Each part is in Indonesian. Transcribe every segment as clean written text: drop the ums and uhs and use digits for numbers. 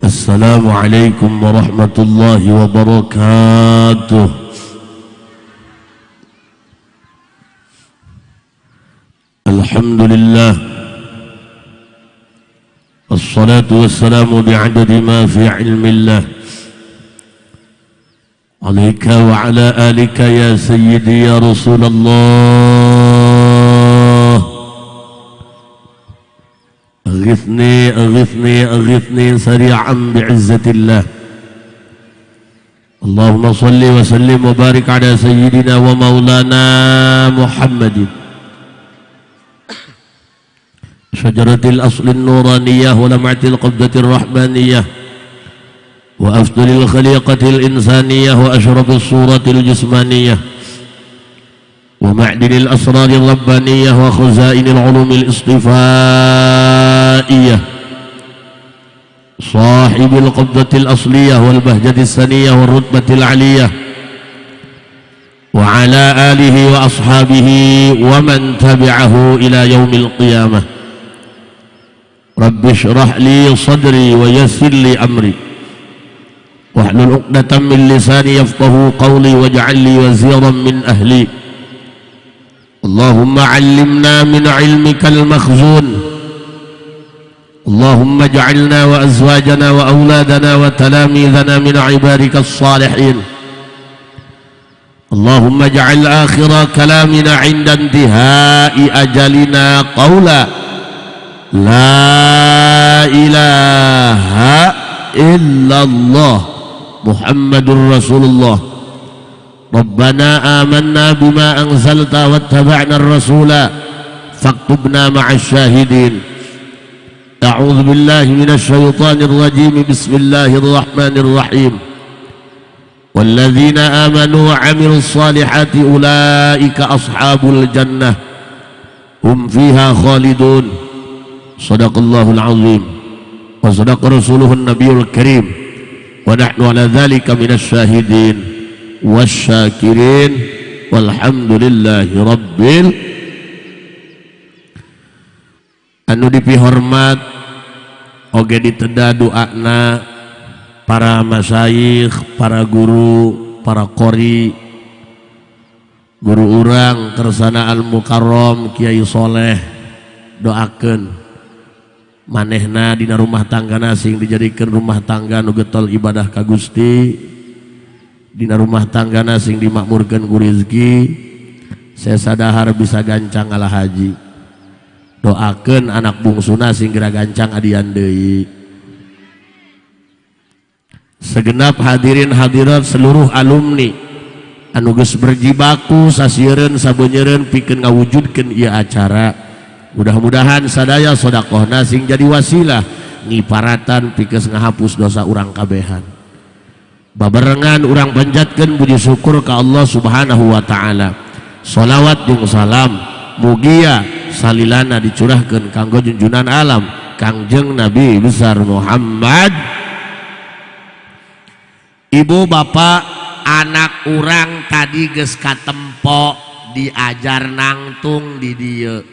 Assalamualaikum warahmatullahi wabarakatuh. Alhamdulillah, wassalatu wassalamu bi'adadi ma fi ilmillah, alaika wa ala alika ya sayyidi ya Rasulullah. أغثني سريعا بعزة الله. اللهم صل وسلم وبارك على سيدنا ومولانا محمد شجرة الأصل النورانية ولمعة القبضة الرحمانية وأفضل الخليقة الإنسانية وأشرف الصورة الجسمانية ومعدن الأسرار الربانية وخزائن العلوم الاصطفائية صاحب القبضة الأصلية والبهجة السنية والرتبة العلية وعلى آله وأصحابه ومن تبعه إلى يوم القيامة. رب اشرح لي صدري ويسر لي أمري واحلل عقدة من لساني يفقهوا قولي واجعل لي وزيرا من أهلي. اللهم علمنا من علمك المخزون. اللهم اجعلنا وأزواجنا وأولادنا وتلاميذنا من عبادك الصالحين. اللهم اجعل آخر كلامنا عند انتهاء أجلنا قولا لا إله إلا الله محمد رسول الله. ربنا آمنا بما أنزلت واتبعنا الرسول فاكتبنا مع الشاهدين. أعوذ بالله من الشيطان الرجيم. بسم الله الرحمن الرحيم. والذين آمنوا وعملوا الصالحات أولئك أصحاب الجنة هم فيها خالدون. صدق الله العظيم وصدق رسوله النبي الكريم ونحن على ذلك من الشاهدين wasyakirin walhamdulillahi rabbil. Anu dipihormat oge diteda doana para masyayikh, para guru, para qori, guru urang kersana al mukarram Kiai Soleh, doakeun manehna dina rumah tanggana sing dijadikeun rumah tangga nu getol ibadah ka Gusti, dina rumah tanggana sing dimakmurkan ku rezeki, saya sadahar bisa gancang ngalah haji. Doakeun anak bungsuna sing geura gancang adian deui. Segenap hadirin hadirat seluruh alumni anu geus berjibaku sasieun sabeunyeun pikeun ngawujudkeun ieu acara. Mudah-mudahan sadaya sedekahna sing jadi wasilah ngiparatan pikeun ngahapus dosa urang kabehan. Babarengan urang panjatkeun puji syukur ka Allah Subhanahu wa taala. Shalawat jeung salam mugia salilana dicurahkeun kanggo junjunan alam Kangjeng Nabi besar Muhammad. Ibu bapak anak urang tadi geus katempo diajar nangtung di dieu.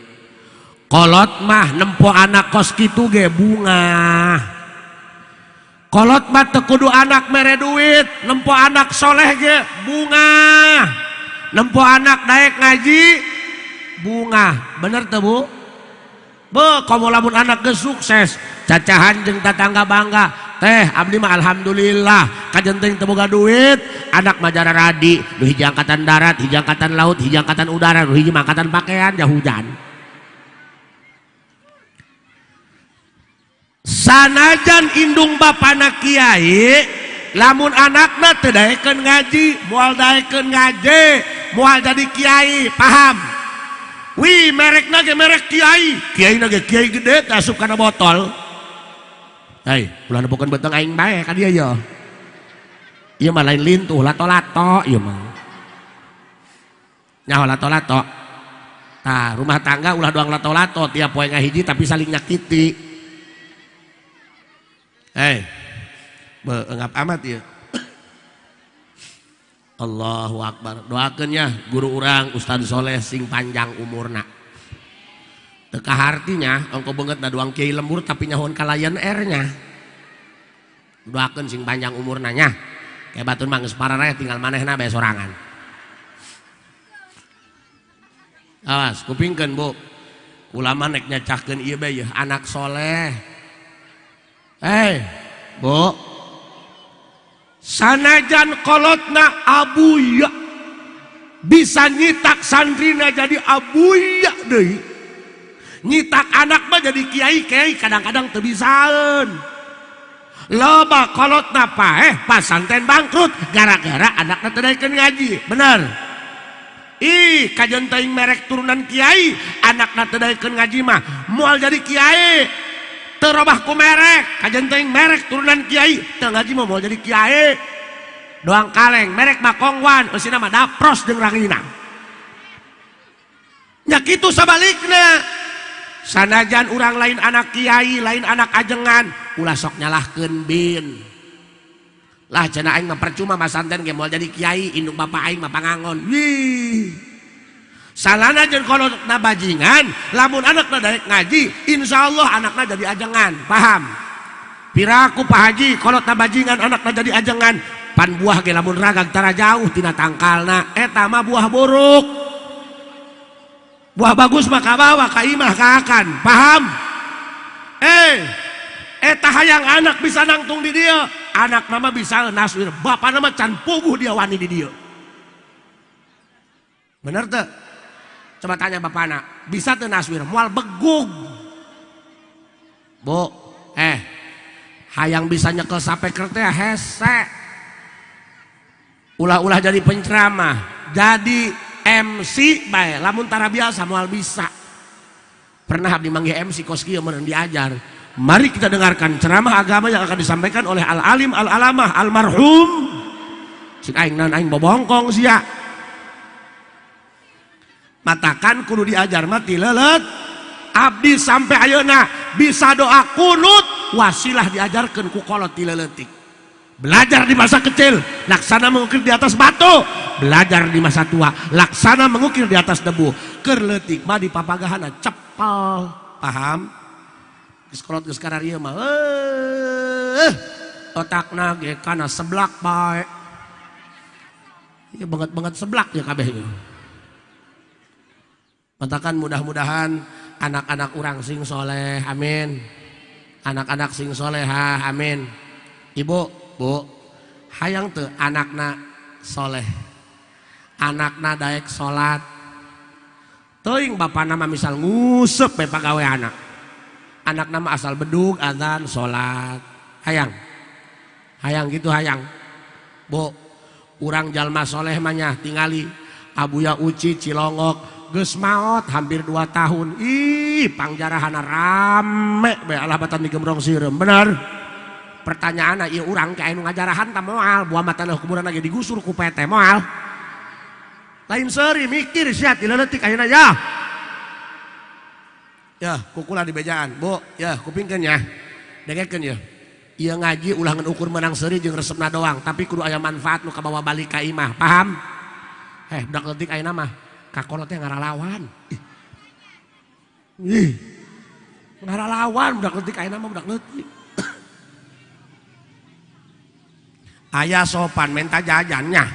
Kolot mah nempo anak kos kitu ge bunga. Kolot mah teu kudu anak mere duit, nempo anak soleh ge bunga, nempo anak daek ngaji bunga. Bener teu Bu? Be, komo lamun anak ge sukses, cacahan jeung tatangga bangga. Teh abdi mah alhamdulillah, kajenteng teu boga duit, anak mah jara radi, nu hiji angkatan darat, hiji angkatan laut, hiji angkatan udara, nu hiji angkatan pakaian, ya hujan. Sanajan indung bapana kiai, lamun anakna teu daekeun ngaji, moal daekeun ngaji, moal jadi kiai, paham? Wih, merekna ge merek kiai, kiaina ge kiai gede teh asup kana botol. Hei, ulah nepokeun beuteng aing bae ka dieu ya. Ieu mah lain lintuh, lato-lato ieu mah. Nyaho lato-lato. Tah, rumah tangga ulah doang lato-lato, tiap poe ngahiji tapi saling nyakiti. Hei, beengap amat ya. Allahu Akbar. Doakeun nya guru urang Ustaz Soleh sing panjang umurna. Teu kahartinya ongko beungeutna doang kiai lembur tapi nyahoan kalayan R-nya. doakeun sing panjang umur nanya kayak batur mah geus pararaya tinggal manehna bae sorangan. Awas kupingkeun Bu, ulama nek nyacahkeun ieu bae anak soleh. Bu, sanajan kolotna abuya bisa nyitak santrina jadi abuya deui, nyitak anak mah jadi kiai kadang-kadang teu bisaeun. Loba kolotna pasantren bangkrut gara-gara anakna teu daekeun ngaji. Bener. Kajen teuing merek turunan kiai, anakna teu daekeun ngaji mah moal jadi kiai. Teu robah ku merek, kajen teuing merek turunan kiai, teu ngaji mah moal jadi kiai. Doang kaleng, merek mah kongwan, eusina mah dapros jeung rangina. Nya kitu sabalikna. Sanajan urang lain anak kiai, lain anak ajengan, ulah sok nyalahkeun bin. Lah cenah aing mah percuma masantren ge moal jadi kiai, induk bapak aing mah pangangon. Wih. Salana jeung kolotna bajingan, lamun anakna daek ngaji, insyaallah anakna jadi ajengan. Paham? Piraku Pak Haji, kolotna bajingan anakna jadi ajengan. Pan buah ge lamun ragag tara jauh tina tangkalna, eta mah buah buruk. Buah bagus mah ka bawah, ka imah ka akan. Paham? Eta hayang anak bisa nangtung di dieu, anak mama bisa naswir, bapana mah can puguh dia wani di dieu. Bener teu? Coba tanya bapana, bisa teu naswir moal begug. Bu, hayang bisa nyekel sapeker teh hese. Ulah-ulah jadi penceramah, jadi MC bae, lamun tara biasa moal bisa. Pernah abdi manggih MC kos kieu mun diajar. Mari kita dengarkan ceramah agama yang akan disampaikan oleh al-alim al-alamah almarhum sing aing nan aing bobongkong sia. Matakan kudu diajar mati leuleut. Abdi sampai ayeuna bisa doa kunut wasilah diajarkeun ku kolot ti leuletik. Belajar di masa kecil, laksana mengukir di atas batu. Belajar di masa tua, laksana mengukir di atas debu. Keur leutik mah di papagahana cepal. Paham? Geus kolot geus kararieu mah otakna ge kana seblak bae. Ieu banget seblak ya kabeh ieu. Matakan mudah-mudahan anak-anak urang sing soleh, amin. Anak-anak sing solehah, amin. Ibu, Bu, hayang teu anakna soleh, anakna daek salat, teuing bapana mah misal ngusep bae pagaweana, anakna mah asal bedug adzan salat, hayang gitu hayang. Bu, urang jalma soleh mah nya tingali abuya uci Cilongok geus maot hampir 2 tahun. Pangjarahanna rame bae Allah batan digembrong sireum. Bener. Pertanyaan ieu urang ke anu ngajarahan tah moal buah mata kuburan lagi digusur ku PT moal. Lain seuri mikir sia ti leutik ayeuna ya. Ya, kukula di bejaan, Bu. Ya, kupingkeun ya. Dengekeun ya. Ieu ngaji ulah ngan ukur menang seuri jeung resepna doang, tapi kudu aya manfaat nu kabawa balik ka imah. Paham? Budak leutik ayeuna mah kakolot teh ngaralawan. Ngaralawan budak leutik ayeuna mah budak leutik. Aya sopan menta jajannya.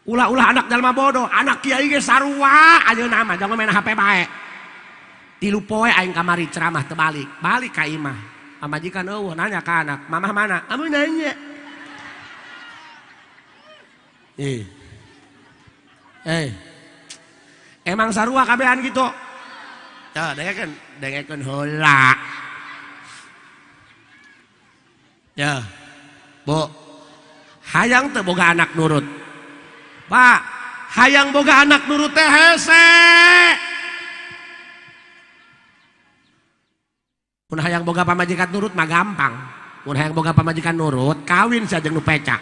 Ulah-ulah anak jalma bodoh, anak kiai ge sarua ayeuna mah jangan main HP bae. 3 poe aing kamari ceramah teu balik ka imah. Pamajikan eueuh nanya ka anak, "Mamah mana?" "Amun nanya." Emang sarua kabehan gitu. Ya, dengekeun heula. Ya. Bu, hayang teu boga anak nurut. Pak, hayang boga anak nurut teh hese. Mun hayang boga pamajikan nurut mah gampang. Mun hayang boga pamajikan nurut, kawin saja nu pecak.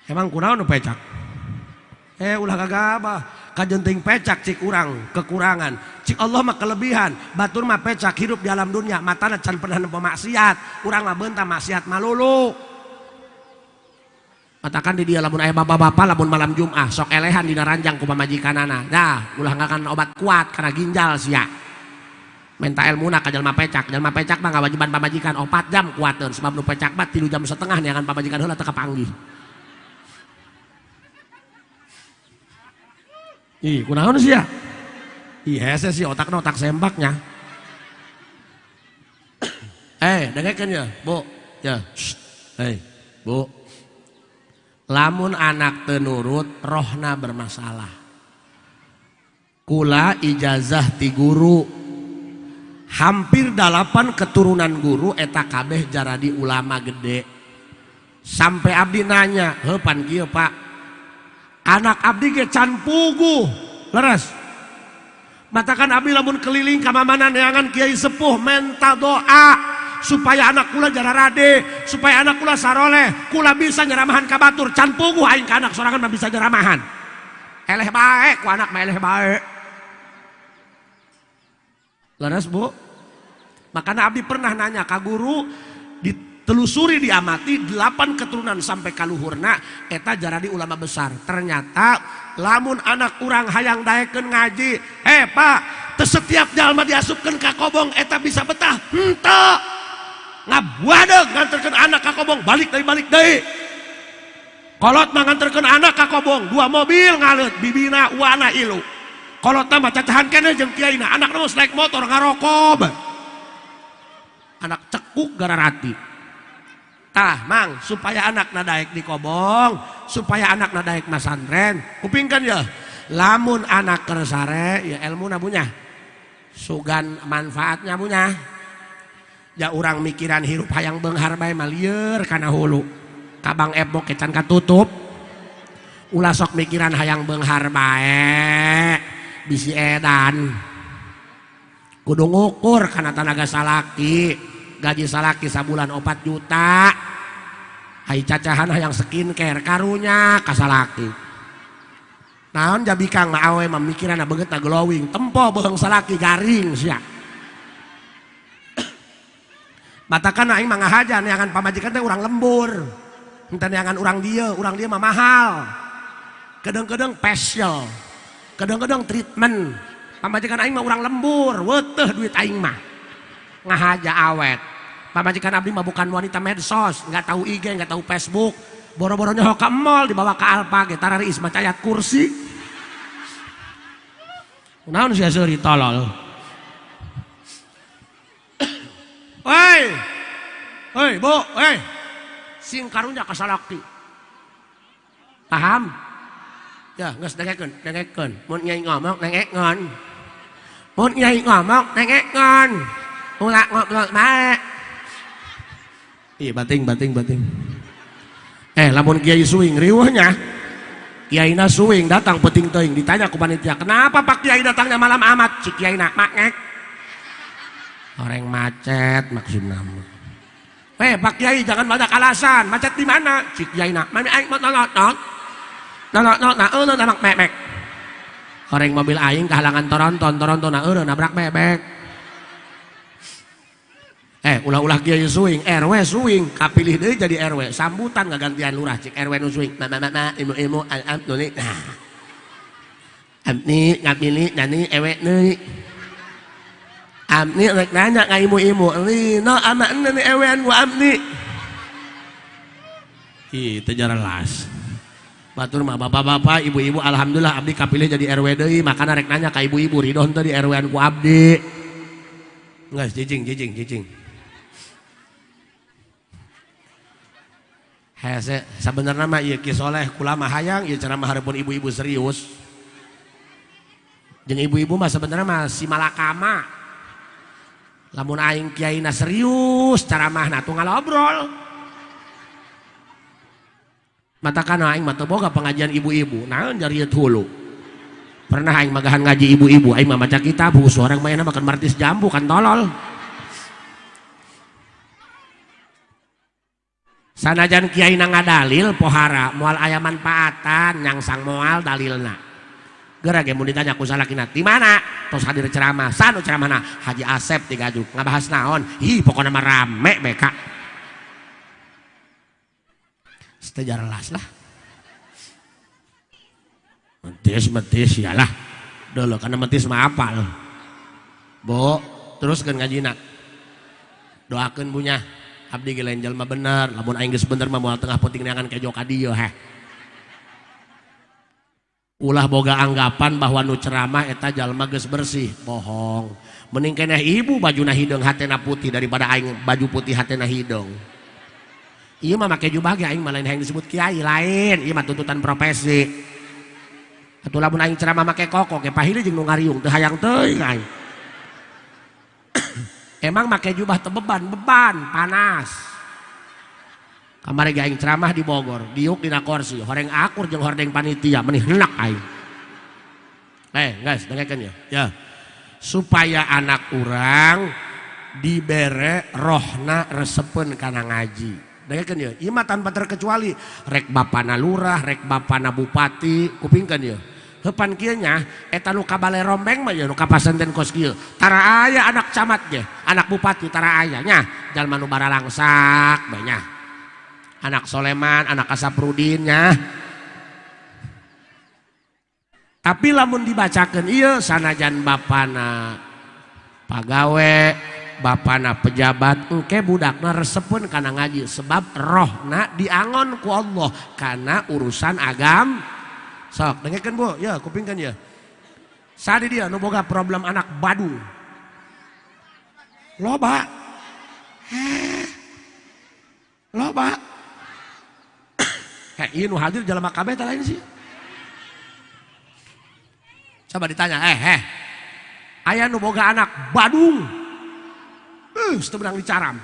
Emang kunaon nu pecak? Ulah gagabah. Kajenting pecak cik urang kekurangan, cik Allah mah kelebihan. Batur mah pecak hidup di alam dunia, matana can pernah nempo maksiat, urang mah beunta maksiat malulu. Katakan di dia lamun aya bapak-bapak lamun malam Jumat sok elehan dina ranjang ku pamajikanana. Dah ulah ngakan obat kuat karena ginjal sia. Menta ilmuna ka jalma pecak mah ngawajiban pamajikan 4 jam kuateun sebab nu pecak mah 3 jam setengah neangan pamajikan heula teu kapanggih. Ih, kunaon sih ya? Ih, hese sih otakna otak sembaknya. Dengekeun ya, Bu. Ya. Bu. Lamun anak teu nurut, rohna bermasalah. Kula ijazah ti guru. Hampir 8 keturunan guru eta kabeh jaradi ulama gede. Sampai abdi nanya, "Heupan kieu, Pak. Anak abdi ge can puguh." Leres. Matakan abdi lamun keliling ka mamana neangan kiai sepuh menta doa supaya anak kula jara rade, supaya anak kula saroleh, kula bisa nyaramahan ka batur. Can puguh aing ka anak sorangan mah bisa nyaramahan. Eleh bae ku anak mah eleh bae. Leres, Bu. Makanya abdi pernah nanya ka guru, ditelusuri diamati 8 keturunan sampai kaluhurna eta jaradi ulama besar. Ternyata lamun anak urang hayang daekeun ngaji, Pak, teu setiap jalma diasupkeun ka kobong eta bisa betah. Henteu. Ngabuadeug nganterkeun anak ka kobong, balik deui. Kolot mah nganterkeun anak ka kobong, 2 mobil ngaleut, bibina uana ilu. Kolot mah cacahan keneh jeung kiaina, anak geus naik motor ngarokok. Anak cekuk gararati. Tah, Mang, supaya anak nadaek di kobong, supaya anak nadaek masantren, kupingkan ya. Lamun anak kersare, ya ilmu nabunya, sugan manfaatnya bunya. Ya urang mikiran hirup hayang beunghar bae mah lieur kana hulu. Kabang ebok kecan katutup. Ulah sok mikiran hayang beunghar bae, bisi edan. Kudu ngukur kana tanaga salaki, gaji salaki sabulan 4 juta. Hai cacahan hayang skincare karunya ka salaki. Naon jabi kang mah awe mamikiranna beungeutna glowing, tempo beung salaki garing sia. Matakan aing mah ngahaja neangan pamajikan teh urang lembur. Henteu neangan urang dia mah mahal. Kedeung-kedeung facial. Kedeung-kedeung treatment. Pamajikan aing mah urang lembur, weuteuh duit aing mah. Ngahaja awet. Pamajikan abdi mah bukan wanita medsos, enggak tahu IG, enggak tahu Facebook. Boro-boronya ho ka mall dibawa ke Alpa ge tarariis mah cayat kursi. Naon sia seuri tolol. Hei, Bu, sing karunya ka salaki. Paham? Ya, geus dengekeun. Mun nyai ngomong dengekeun. Mun nyai ngomong dengekeun. Ulah ngobrol bae. Ih, bating. Lamun kiai suing riweuhnya. Kiaina suing datang penting teuing ditanya ku panitia, "Kenapa Pak Kiai datangnya malam amat?" Cik kiaina, "Mangek." Orang macet maksudna. Pak Kiai jangan banyak alasan. Macet di mana? Cik kiaina, "Mami aing mau nonot." Nabrak bebek. Orang mobil aing kehalangan toronton nabrak bebek. Ulah kiai suing, RW suing, kapilih deui jadi RW, sambutan ngagantian lurah cik RW nu suing. Ibu nuni. Abni ngapilih nani ewe deui. Abni rek nanya ka ibu-ibu, "Lino ama nani ewean ku abni?" Ih, teu jelas. Batur mah bapak-bapak, ibu-ibu alhamdulillah abdi kapilih jadi RW deui, makana rek nanya ka ibu-ibu ridho teh di RW-an ku abdi. Geus jijing. Hese sabenerna mah ieu Ki Soleh kula mah hayang ieu ceramah hareupeun ibu-ibu serius. Jeung ibu-ibu mah sebenarnya mah si malakama. Lamun aing kiaina serius ceramahna tuh ngalobrol. Matakan aing mah teu boga pengajian ibu-ibu, naon jarieuh hulu. Pernah aing magahan ngaji ibu-ibu, aing mah maca kitab, husu orang mah makan martis jambu kan tolol. Sanajan kiai ngadalil pohara moal aya manfaatan nyangsang moal dalilna. Geura ge mun ditanya ku salakina, "Di mana?" Tos hadir ceramah. "Sanu ceramahna?" Haji Asep di Gajuk. Ngabahas naon? Ih, pokona mah rame beka. Sejelas lah. Metis yalah. Dulu kana metis mah apal. Bu, terus kan ngajina doakeun bunya abdi ge lain jalma bener lamun aing geus bener mah moal tengah penting neangan kejo ka dieu heh. Ulah boga anggapan bahwa nu ceramah eta jalma geus bersih, bohong. Mending keneh ibu bajuna hideung hatena putih daripada aing baju putih hatena hideung. Ieu mah make jubah ge aing mah lain hayang disebut kiai lain, ieu mah tuntutan profesi. Atuh lamun aing ceramah make koko ge pahili jeung nu ngariung teu hayang teuing aing. Emang make jubah teu beban panas. Kamari ge aing ceramah di Bogor, diuk dina kursi, horeng akur jeung hordeng panitia, meni heunak aing. Guys, dengarkan ya. Ya. Supaya anak urang dibere rohna resepeun kana ngaji. Dengarkan ya. Ieu mah tanpa terkecuali rek bapana lurah, rek bapana bupati, kupingkeun ya. Heupan kieu nya eta nu ka balai rombeng mah ya nu ka pasantren kos kieu. Tara aya anak camat ge, anak bupati tara aya nya, jalma nu baralangsak bae nya. Anak Soleman, anak Kasaprudinnya. Tapi lamun dibacakan iya sanajan bapana pagawe, bapana pejabat, engke budakna resepun kana ngaji sebab rohna diangon ku Allah karena urusan agam. Sok dengekeun Bu, ya kupingkeun ya. Sadi dia nu boga problem anak badung. Loba. Loba. Iya nu hadir jalma kabeh tah lain sih. Coba ditanya, aya nu boga anak badung. Teu beunang dicaram.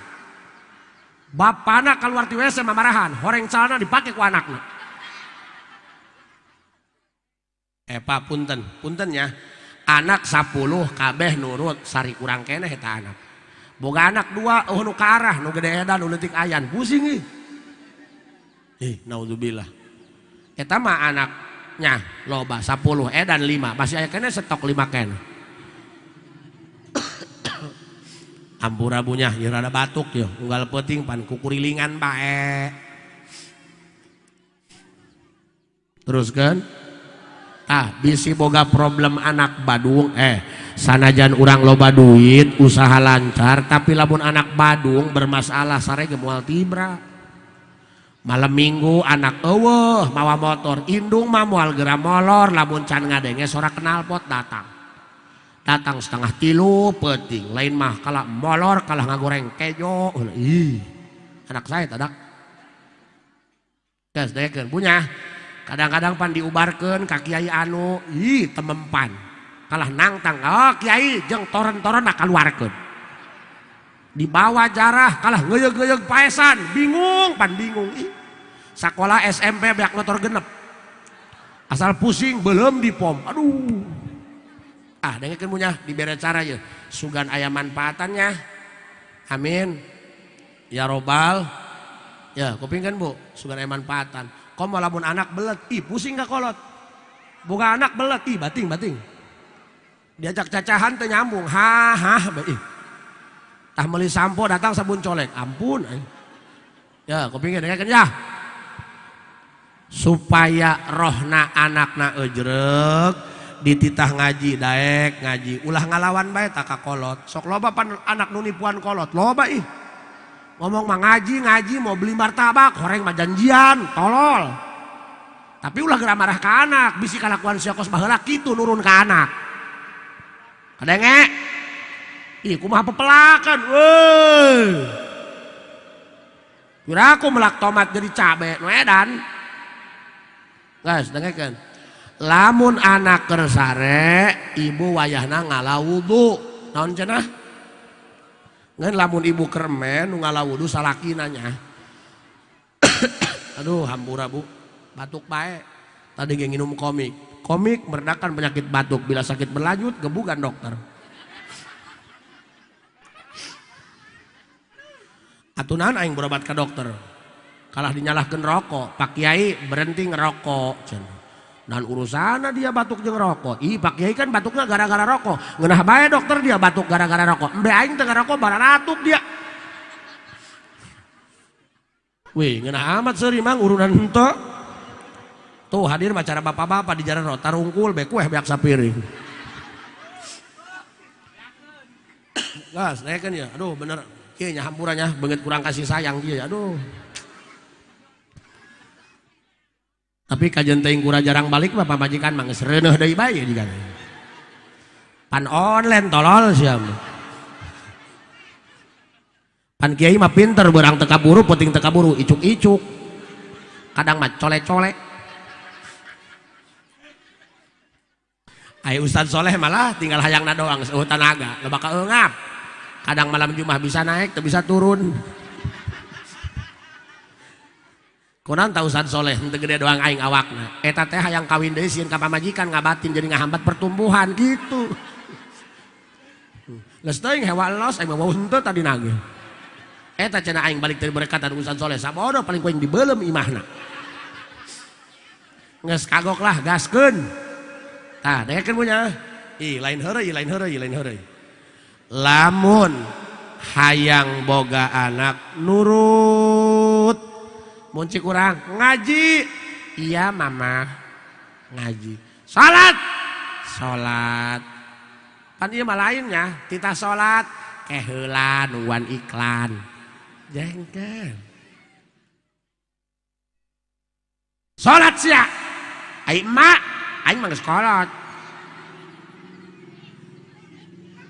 Bapana keluar ti WC mamarahan, horeng calana dipake ku anakna. Pak punten ya. Anak 10 kabeh nurut sari kurang keneh eta anak. Boga anak 2 nu ka arah nu gede edan nu leutik ayan pusing ih. Naudzubillah. Eta mah anaknya loba 10 edan 5 masih aya keneh stok 5 keneh. Ampura bunya ieu rada batuk ya unggal peuting pan kukurilingan bae. Teruskeun bisi boga problem anak badung sanajan urang loba duit usaha lancar tapi lamun anak badung bermasalah sarege moal tibra. Malam minggu anak eueuh mawa motor indung mah moal geura molor lamun can ngadenge sora knalpot datang setengah 3 peuting lain mah kalah molor kalah ngagoreng kejo. Anak saya tadak geus dekeun punya kadang-kadang pan diubarkeun ka kiai anu temempan kalah nangtang kiai jeung toren-toren kaluarkeun dibawa jarah kalah ngeuyeg-ngeuyeg paesan bingung sakola SMP beak motor genep asal pusing belum dipom aduh dengekeun munya dibere cara ye sugan aya manfaatannya amin ya robbal ya kupingkeun Bu sugan aya manfaatan komo lamun anak belet pusing ka kolot boga anak belet bating diajak cacahan teu nyambung tah meuli sampo datang sabun colek ampun ya kupingkeun dengekeun ya supaya rohna anakna ejreg dititah ngaji daek ngaji ulah ngalawan bae tak ka kolot sok loba pan anak nu nipuan kolot loba ngomong mah ngaji mau beli martabak horeng mah janjian tolol tapi ulah geura marah ka anak bisi kalakuan siokos baheula kitu nurun ka anak kadenge kumaha pepelakan kira aku melak tomat jadi cabe nu edan guys dengekeun lamun anak keur sare ibu wayahna ngalawudu naon cenah ngan lamun ibu kermen nu ngalawudu salakina nya aduh hampura Bu batuk bae tadi ge nginum komik meredakan penyakit batuk bila sakit berlanjut gebugan dokter atunan aing berobat ke dokter kalah dinyalahkeun rokok Pak Kiai berhenti ngerokok dan urusanna dia batuk jeung rokok Pak Kiai kan batuknya gara-gara rokok ngeunah bae dokter dia batuk gara-gara rokok embe aing teu ngerokok bararatuk dia ngeunah amat seuri mang urunan henteu tuh hadir macara bapak-bapak di jalan tarungkul be kueh beak sapiring gas saya kan ya aduh bener kayaknya hampurannya banget kurang kasih sayang dia aduh tapi kajian teuing kura jarang balik bapak majikan mah geus reuneuh deui bae digan pan online tolol siam pan kiai mah pinter beurang teu kaburu penting teu kaburu icuk-icuk kadang mah colek-colek ai Ustaz Soleh malah tinggal hayangna doang seueuh tanaga loba kaeungap kadang malam Jumat bisa naik teu bisa turun kunaon tah Ustaz Soleh henteu gede doang aing awakna eta teh hayang kawin deui sieun ka pamajikan ngabatin jadi ngahambat pertumbuhan gitu geus teuing hewa los aing mah henteu tadi nage eta cenah aing balik dari berkatan Ustaz Soleh sabodo paling kuing dibeulem imahna geus kagok lah gaskeun tah dengekeun punya lain heureuy lamun hayang boga anak nurut munci kurang ngaji iya mama ngaji salat kan ieu mah lainnya tita salat keheula nungguan iklan jengkel salat sia ai emak aing mah geus kolot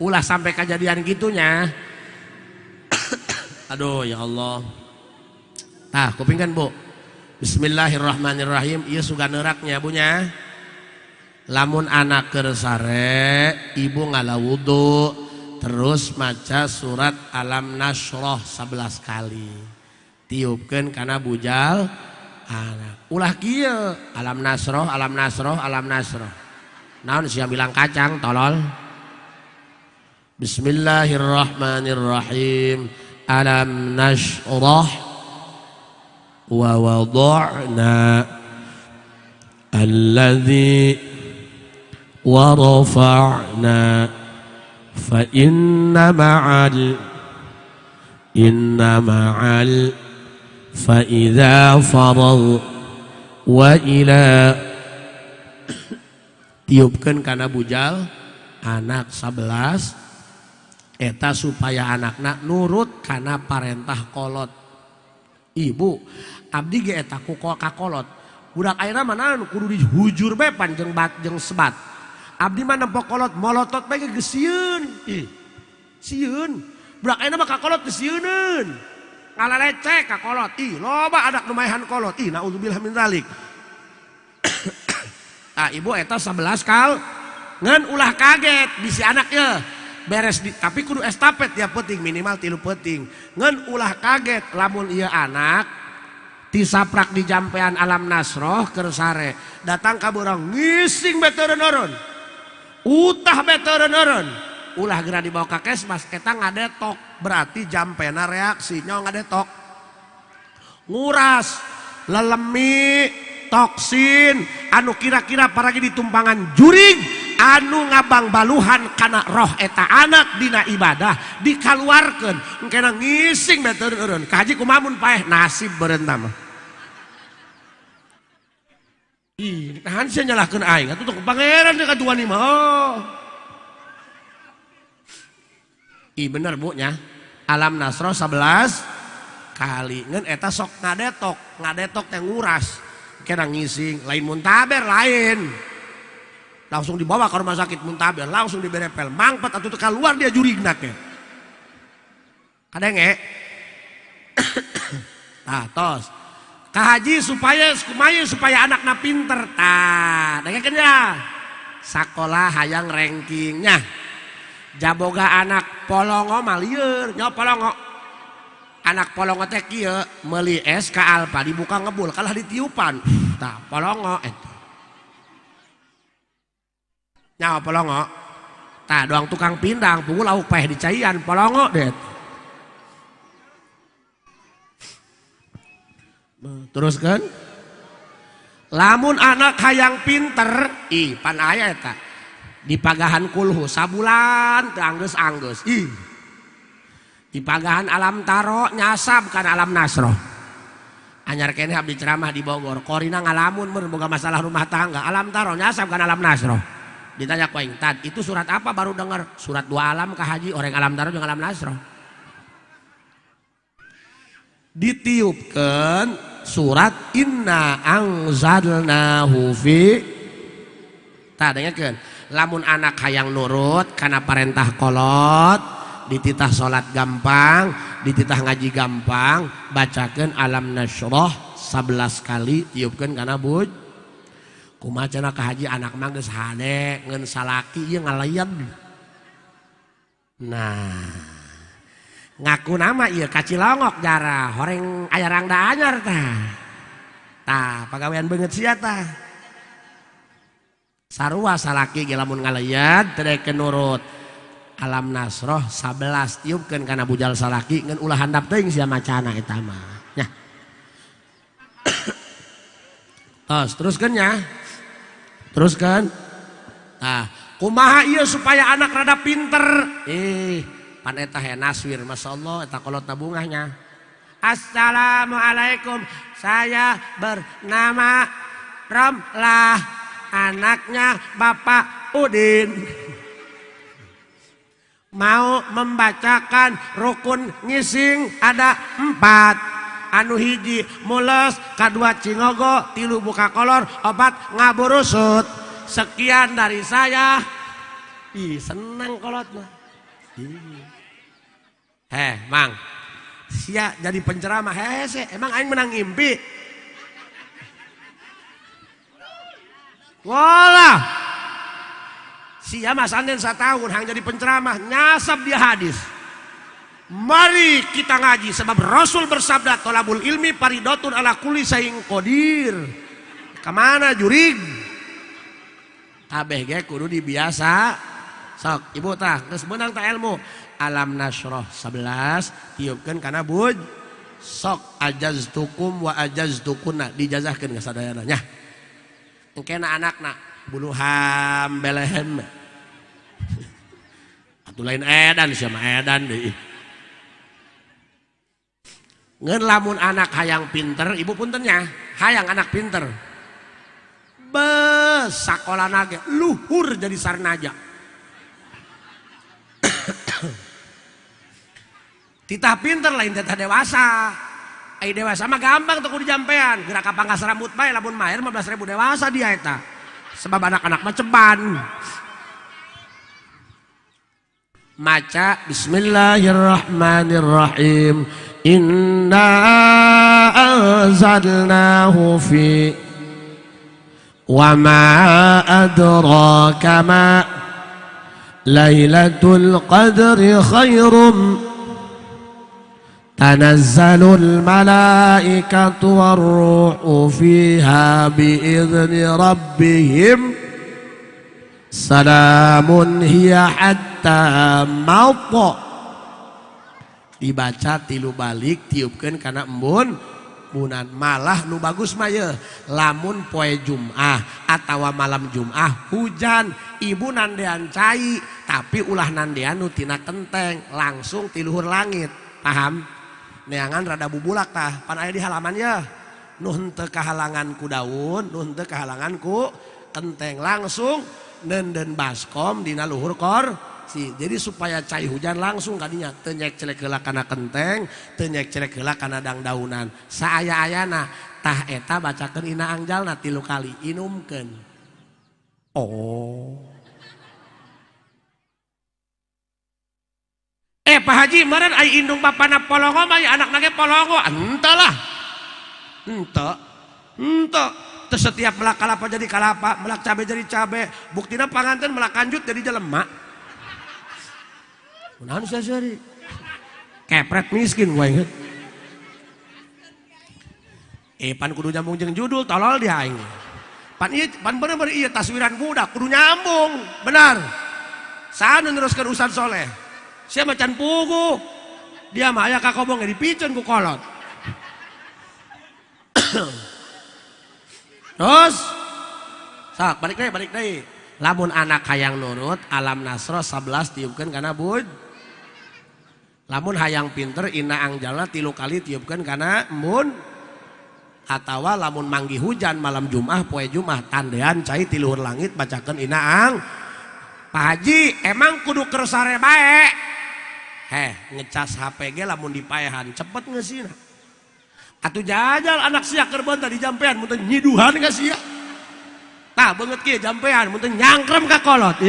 ulah sampai kejadian gitunya aduh ya Allah tah kupingkan bu bismillahirrahmanirrahim ieu suga neuraknya bunya lamun anak keur sare ibu ngalawudu terus maca surat alam nasroh 11 kali tiupkeun kana bujal anak ulah kieu alam nasroh naon sia bilang kacang tolol bismillahirrahmanirrahim alam nasroh wa wada'na alladhi wa rafa'na fa inna ma'al fa idza faragh wa ila tiupkeun kana bujal anak 11 eta supaya anakna nurut kana parentah kolot ibu abdi ge eta ku kakolot budak ayeuna mah kudu dihujur bae pan jeung sebat abdi mah nempo kolot molotot bae geus sieun sieun budak ayeuna mah kakolot geus sieuneun ngalalecek kakolot loba anak nu maehan kolot naudzubillah min zalik ibu eta 11 kal ngan ulah kaget bisi anak ya beres tapi kudu estafet ya penting minimal 3 penting ngan ulah kaget lamun ieu anak tisaprak di jampean alam nasroh keur sare datang ka beurang ngising beteureun eureun utah beteureun eureun ulah geura dibawa ka kesmas eta ngadetok berarti jampena reaksi nyawa ngadetok nguras lelemi toksin anu kira-kira paragi ditumpangan jurig anu ngabang baluhan kana roh eta anak dina ibadah dikaluarkeun engkena ngising beteureun eureun kaji kumamun paeh nasib beureun tah mah nahan sia nyalahkeun aing atuh pangeran deuk katuan ieu mah bener bu nya alam nasroh 11 kali ngan eta sok ngadetok teh nguras kena ngising lain muntaber lain langsung dibawa ke rumah sakit muntaber langsung diberepel mangpet atuh teu kaluar dia jurigna teh kadenge tos kahaji supaya anakna pinter dengekeun ya sakola hayang rankingnya jaboga anak polongo mah lieur nya polongo anak polongo teh kieu meuli es ka Alfa dibuka ngebul kalah ditiupan polongo eta nya polongo doang tukang pindang punggul lauk paeh dicaian polongo det teruskan lamun anak hayang pinter pan aya eta di pagahan kulhu sabulan teu anggeus di pagahan alam taro nyasab kan alam nasroh anyar keneh abdi ceramah di Bogor korina ngalamun mun boga masalah rumah tangga alam taro nyasab kan alam nasroh Ditanya ku aing, "Tad, itu surat apa baru dengar?" "Surat 2 alam Kak Haji, orang alam daruh jeung alam nasroh." Ditiupkeun surat inna anzalnahu fi. Tah dengekeun, lamun anak hayang nurut kana parentah kolot, dititah salat gampang, dititah ngaji gampang, bacakeun alam nasroh 11 kali, tiupkeun kana buj. Kumaha cenah Kak Haji, anak mah geus hade ngeun salaki ieu ngaleuyed. Nah, ngaku nama ieu kacilongok jara horeng aya rangda anyar tah. Tah pagawean beungeut sia tah. Sarua salaki ge lamun ngaleuyed teu daek nurut. Alam nasroh 11 tiupkeun kana bujal salaki ngeun ulah handap teuing sia macana eta mah. Nya. Teruskeun nya. Teruskan, nah, kumaha iya supaya anak rada pinter? Pan eta he naswir, masya Allah, eta kolot tabungahnya. Assalamualaikum, saya bernama Ramlah, anaknya Bapak Udin. Mau membacakan rukun ngising ada 4. Anu hiji mules, kadua cingogo, 3 buka kolor, 4 ngaburusut. Sekian dari saya. Ih, senang kolot mah. Mang, sia jadi penceramah hese, emang aing menang ngimpi. Walah, sia mas anden 1 tahun hang jadi penceramah, nyasap dia hadis. Mari kita ngaji sebab Rasul bersabda tolabul ilmi paridotun ala kulli saing qadir. Kemana jurig? Kabeh ge kudu dibiasa. Sok ibu tah geus meunang tah ilmu. Alam nasroh 11 tiupkeun kana buj. Sok ajaztukum wa ajaztukuna dijazahkeun ka sadayana nya. Engkena anakna buluham belehem. Atuh lain edan sia mah edan deui. Ngeun lamun anak hayang pinter, ibu puntennya hayang anak pinter. Sakolana ge luhur jadi sarnaja. Titah pinter lain titah dewasa. Ai dewasa mah gampang tuh kudu dijampean. Gerak ka pangkas rambut bae lamun maer 15.000 dewasa dia eta. Sebab anak-anak mah ceban. Maca bismillahirrahmanirrahim. Inna anzalnahu fi wa ma adraka ma lailatul qadri khairum tanazzalul malaikatu warruhu fiha biizni rabbihim salamun hiya hatta mauta. Dibaca 3 balik tiupkeun kana embun bunan. Malah nu bagus mah ye lamun poe Jumat atawa malam Jumat hujan ibu nandean cai tapi ulah nandean nu tina kenteng langsung ti luhur langit, paham? Neangan rada bubulak tah pan aya di halaman ya nu henteu kahalangan ku daun, nu henteu kahalangan ku kenteng langsung neundeun baskom dina luhur kor. Jadi supaya cai hujan langsung kadinya teu nyek celek heula kana kenteng, teu nyek celek heula kana dangdaunan. Saaya-ayana tah eta bacakeun ina angjalna 3 kali inumkeun. Oh. Pak Haji meureun ai indung bapana polongo mah anakna ge polongo. Henteu lah. Henteu. Teu setiap melak kalapa jadi kalapa, melak cabe jadi cabe. Buktina panganten melak kanjut jadi jelema. Kunaon sia sari? Kepret miskin gua inget. Pan kudu nyambung jeung judul tolol dia aing. Pan bener-bener ieu taswiran budak kudu nyambung, benar. Saha nu neruskeun Ustaz Soleh? Sia macan pugu. Dia mah aya kakobong dipiceun ku kolot. Terus sak balik deui. Lamun anak hayang nurut alam nasroh 11 tiupkeun kana buj. Lamun hayang pinter inna angjalna 3 kali tiupkeun kana embun. Atawa lamun manggi hujan malam Jumat poe Jumat tandean cai ti luhur langit bacakeun inna ang Pak Haji emang kudu kersare bae. Ngecas HP ge lamun dipaehan cepet ngeusina. Atuh jajal anak sia keur beunta di jampean mun teu nyiduhan ka sia. Tah beungeut kieu jampean mun teu nyangkrem ka kolot.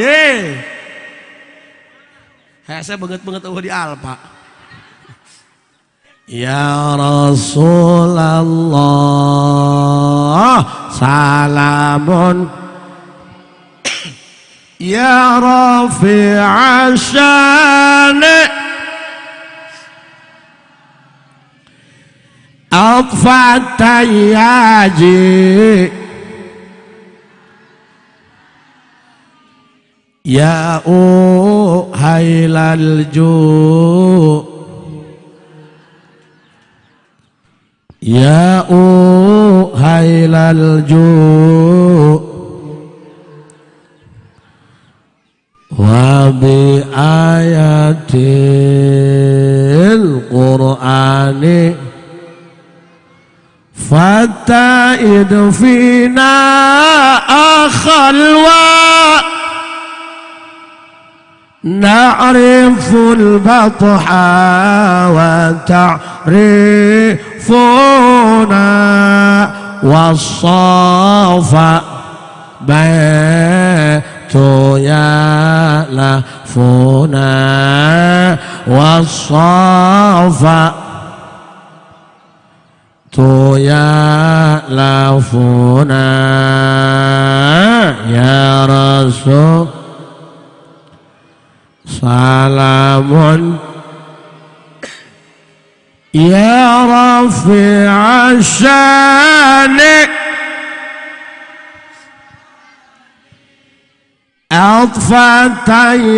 Saya beungeut-beungeut eueuh di Alfa. Ya Rasulullah salamun ya rafi'a syani atfat tayyaji ya hailal ju ya hailal ju wa bi ayatil qur'ani fata'id fina akhalwa na'riful batha wa ta'rifuna was-safa baitu ya'lafuna was-safa tu ya'lafuna ya Rasul salamun ya rafi'a syani atfat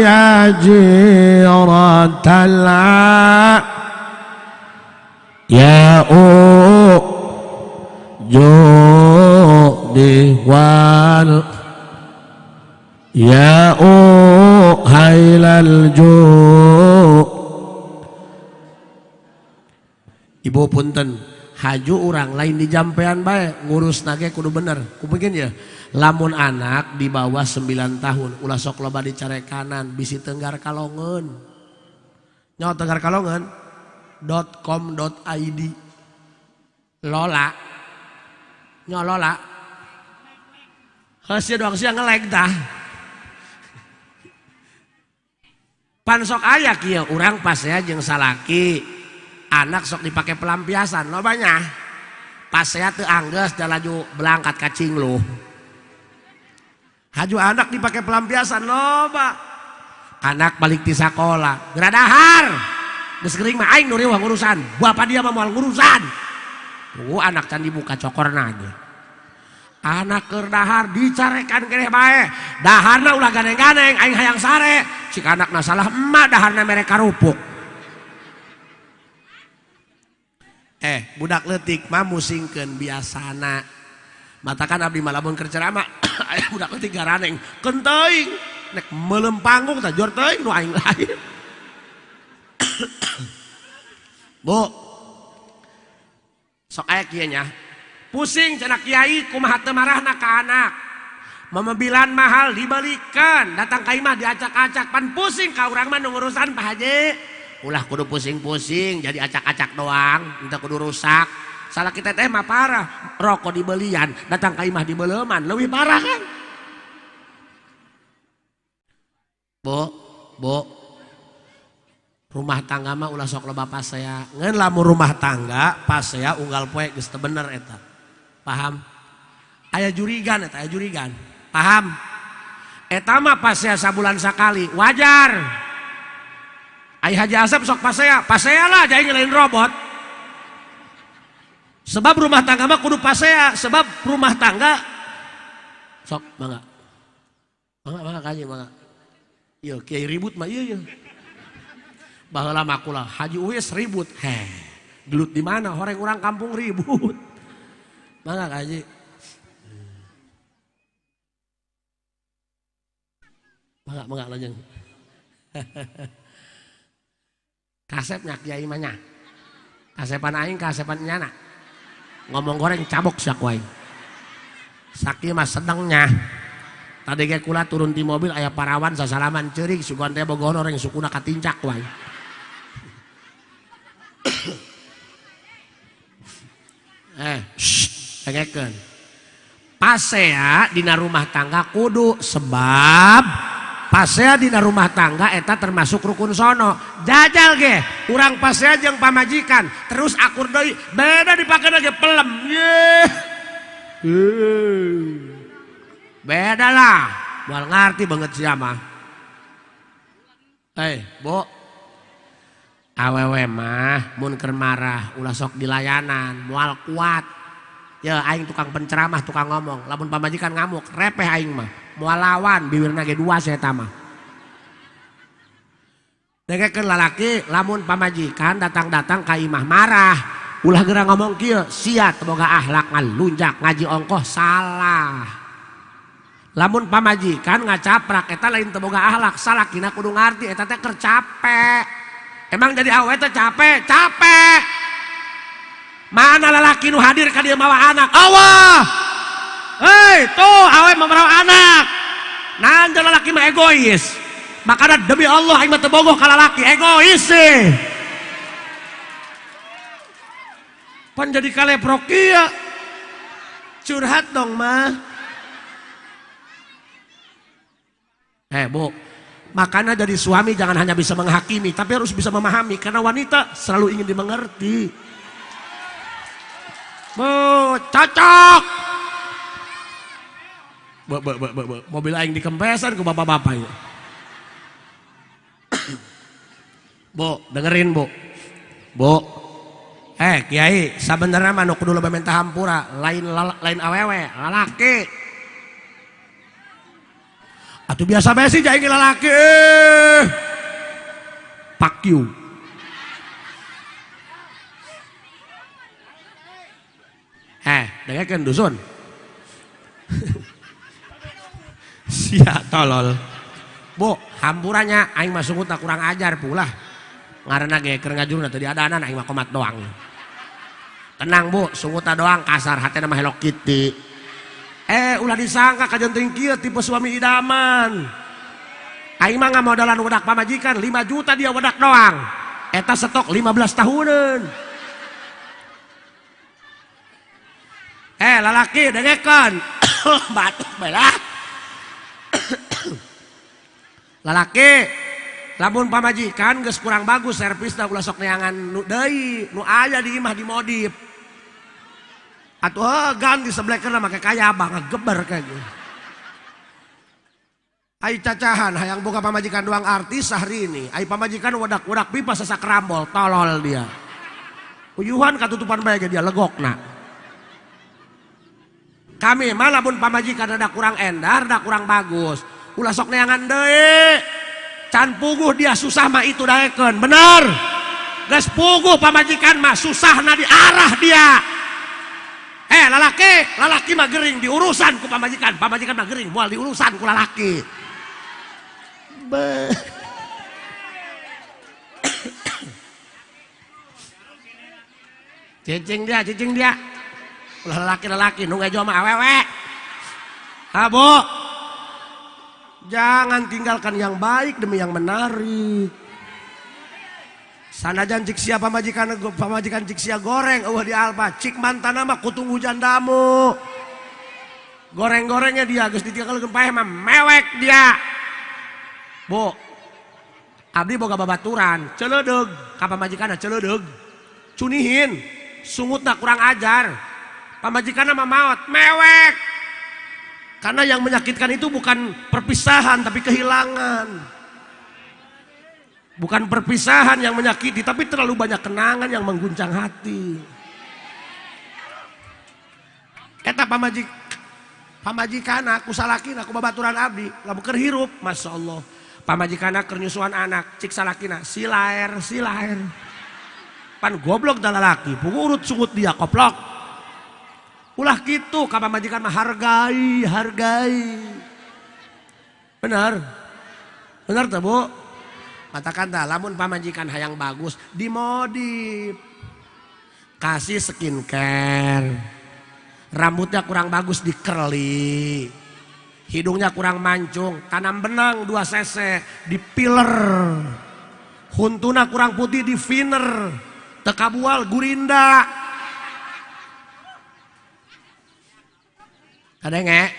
ya jiratal ya judi wal ya hailal ju. Ibu punten haju orang lain di jampean bae ngurus nage kudu bener kumungkin ya lamun anak di bawah 9 tahun ulah sok loba dicare kanan bisi tenggar kalongen nyawa tenggar kalongen .com.id lola nyawa lola hasil doang sia ngelag tah pan sok aya kieu urang pas ya jeung salaki anak sok dipakai pelampiasan lo banyak pas saya teu anggeus da laju berangkat ka Cingluh haju anak dipakai pelampiasan loba anak balik ti sakola geura dahar geus geuring mah aing nu riweuh ngurusan bapa dia mah moal ngurusan anak can dibuka cokorna ge anak keur dahar dicarekan keneh bae daharna ulah ganeng-ganeng aing hayang sare cik anakna salah emak daharna mere karupuk. Budak leutik mah musingkeun biasana matakan abdi mah lamun keur ceramah aya budak leutik garaneng keun teuing nek meuleum panggung tah jor teuing nu aing lain. Bu sok aya kieu nya pusing cenah kiai kumaha teu marahna ka anak memobilan mahal dibalikan datang ka imah diacak-acak pan pusing ka urang mah nu ngurusan Pak Haji ulah kudu pusing-pusing jadi acak-acak doang minta kudu rusak salah kita teh mah parah rokok dibelian datang ka imah dibeleuman leuwih parah kan. Bu rumah tangga mah ulah sok loba pas saya ngeun lamun rumah tangga pas saya unggal poe geus teu bener eta paham aya jurigan eta aya jurigan paham eta mah pas saya sabulan sakali wajar. Ayah Haji Asep sok pas saya lah jadi nyalain robot sebab rumah tangga mah kudu pas saya sebab rumah tangga sok mangga kaji mangga iya kiai ribut mah iya baheula mah kula Haji Uwis ribut gelut di mana horeng orang kampung ribut mangga kaji mangga lanjeng kasep nyak kiai mah nya kasepan aing kasepan nyana ngomong goreng cabok sak wae sakieu mah sedengnya tadi ge kula turun di mobil aya parawan sasalaman ceurik sugan teh bogoh orang sukuna katincak wae. Dengekeun. Pasea dina rumah tangga kudu sebab pasea dina rumah tangga eta termasuk rukun sono. Jajal ge urang pasea jeung pamajikan terus akur deui beda dipakena ge pelem. Beda lah. Moal ngarti banget sia mah. Bu. Awewe mah mun keur marah ulah sok dilayanan moal kuat. Ya aing tukang penceramah tukang ngomong lamun pamajikan ngamuk repeh aing mah moal lawan bibirna ge dua saya mah. Dengekeun lalaki lamun pamajikan datang-datang ka imah marah ulah geura ngomong kieu sia teu boga akhlak ngalunjak ngaji ongkoh salah. Lamun pamajikan ngacaprak eta lain teu boga akhlak salakina kudu ngarti eta teh keur capek. Emang jadi awewe teh capek? Capek. Mana lalaki nu hadir ka dieu mawa anak? Allah. Hei, tuh awewe membawa anak. Nanja lalaki mah egois. Makanya demi Allah aing mah teu bogoh ka lalaki egois sih. Pan jadi kaleprok kieu. Curhat dong mah. Bu, makanya jadi suami jangan hanya bisa menghakimi tapi harus bisa memahami karena wanita selalu ingin dimengerti. Cocok. Mobil aing dikempesan ke bapak-bapak ya. Bu, dengerin Bu. Kiai, sabenerna mah nu kudu loba minta hampura, lain awewe, lalaki. Atuh biasa bae sih jaing lalaki. Fuck you. Dengekeun dusun. Sia tolol. Bu, hampurannya aing mah sungguh tak kurang ajar pula. Ngaranna ge keur ngajurna teu diadanan aing mah komat doang. Tenang Bu, sungguh ta doang kasar hatena mah Hello Kitty. Ulah disangka kajenting kieu tipe suami idaman. Aing mah ngamodalan wedak pamajikan 5 juta dia wedak doang. Eta stok 15 tahunan. Lalaki dengekeun. Batuk bae lalaki lamun pamajikan geus kurang bagus servisna ulah sok neangan nu deui nu aya di imah dimodif. Atuh ganti seblekeurna make kaya abah ngageber kayak gitu. Ai cacahan hayang boga pamajikan doang artis sahri ini. Ai pamajikan wadak-wadak pipa sasak rambol tolol dia. Uyuhan katutupan bae dia legokna. Kami mah lamun pamajikan ada kurang endar, ada kurang bagus. Ulah sok neangan deui. Can puguh dia susah mah itu daekeun. Bener. Geus puguh pamajikan mah susahna diarah dia. Lalaki mah gering diurusan ku pamajikan mah gering moal diurusan ku lalaki. Cicing dia. Lelaki nu ngejo mah awewe. Bu, jangan tinggalkan yang baik demi yang menarik. Sanajan cik sia pamajikan cik sia goreng eueuh di alpa cik mantana mah kutung hujan damu. Goreng-gorengnya dia geus ditinggalkeun paeh mah mewek dia. Bu, abdi boga babaturan, celeudeg ka pamajikanna celeudeg. Cunihin, sungutna kurang ajar. Pamajikanna mah maot, mewek. Karena yang menyakitkan itu bukan perpisahan tapi kehilangan. Bukan perpisahan yang menyakiti tapi terlalu banyak kenangan yang mengguncang hati. Eta pamajikanna ku salakina ku babaturan abdi lamun keur hirup masyaallah. Pamajikanna keur nyusuan anak cik salakina silaer. Pan goblok da lalaki, pugu urut sungut dia koplok. Ulah gitu ka pamajikan mah hargai. Benar tuh Bu. Katakan dah lamun pamajikan hayang bagus dimodif. Kasih skincare. Rambutnya kurang bagus dikerli. hidungnya kurang mancung, tanam benang 2 cc, dipiler, huntuna kurang putih di finer, tekabual gurinda. Kadenge,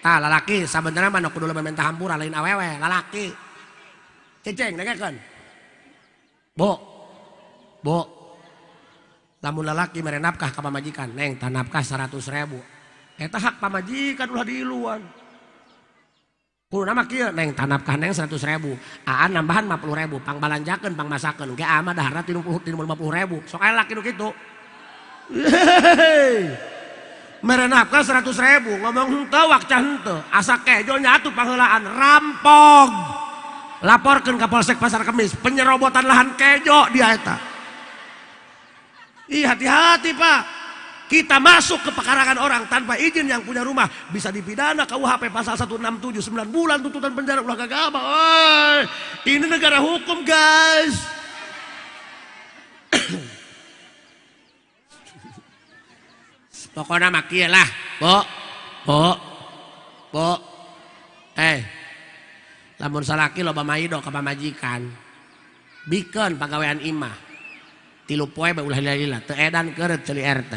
tah lalaki sabenerna mah kudu leuwih mentah hampura lain awewe, lalaki. Ceceng dengekeun. Bu, lamun lalaki mere nafkah ka pamajikan, neng tah nafkah 100.000. Eta hak pamajikan ulah diiluan. Kudu nama kieu neng tah nafkah neng 100.000. Aan nambahan 50.000, pangbalanjakeun, pangmasakeun. Ge ama daharna 50.000. Sok aya laki nu kitu. Mere nafkah 100.000, ngomong henteu wakca henteu. Asa kejo nyatu pangheulaan rampog. Laporkeun ka Polsek Pasar Kemis, penyerobotan lahan kejo dia eta. Ih, hati-hati Pak. Kita masuk ke pekarangan orang tanpa izin yang punya rumah bisa dipidana KUHP pasal 167, 9 bulan tuntutan penjara, ulah gagaba. Oi, ini negara hukum, guys. Pokoknya mah kieu lah, Bu. Lamun salaki loba maido ka pamajikan. Bikeun pagawean imah. 3 poe bae ulah lila teu edan keureut ceuli RT.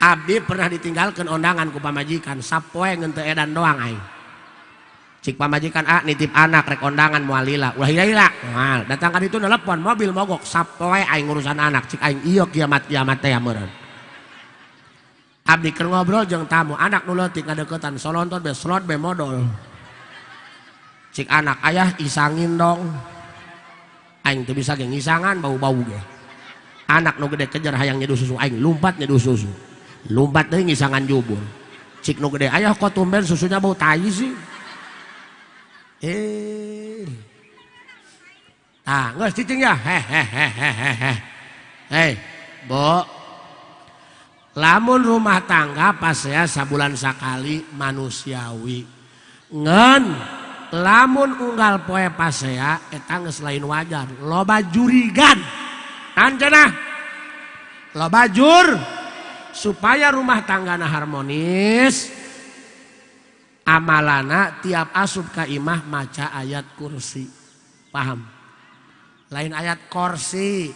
Abdi pernah ditinggalkan ondangan ku pamajikan, sapoe ngeun teu edan doang aing. Cik pamajikan nitip anak rek ondangan moal lila, ulah lila. Nah, datang ka ditu nelepon mobil mogok, sapoe aing ngurusan anak, cik aing ieu kiamat teh meureun. Abdi keur ngobrol jeung tamu, anak nu leutik ngadeuketan, solonton be slot be modal. Cik anak, ayah isangin dong. Aing teu bisa ge ngisangan, bau-bau ge. Anak nu gede kejar hayang nyeduh susu, aing lumpat nyeduh susu. Lumpat deui ngisangan jubur. Cik nu gede, ayah kok tumben susunya bau tai sih? Geus cicing ya. Bu. Lamun rumah tangga pas ya sabulan sakali manusiawi. Ngan lamun unggal poe pasea eta geus lain wajar, loba jurigan. Anjeunna loba jur supaya rumah tanggana harmonis. Amalana tiap asup ka imah maca ayat kursi. Paham? Lain ayat kursi.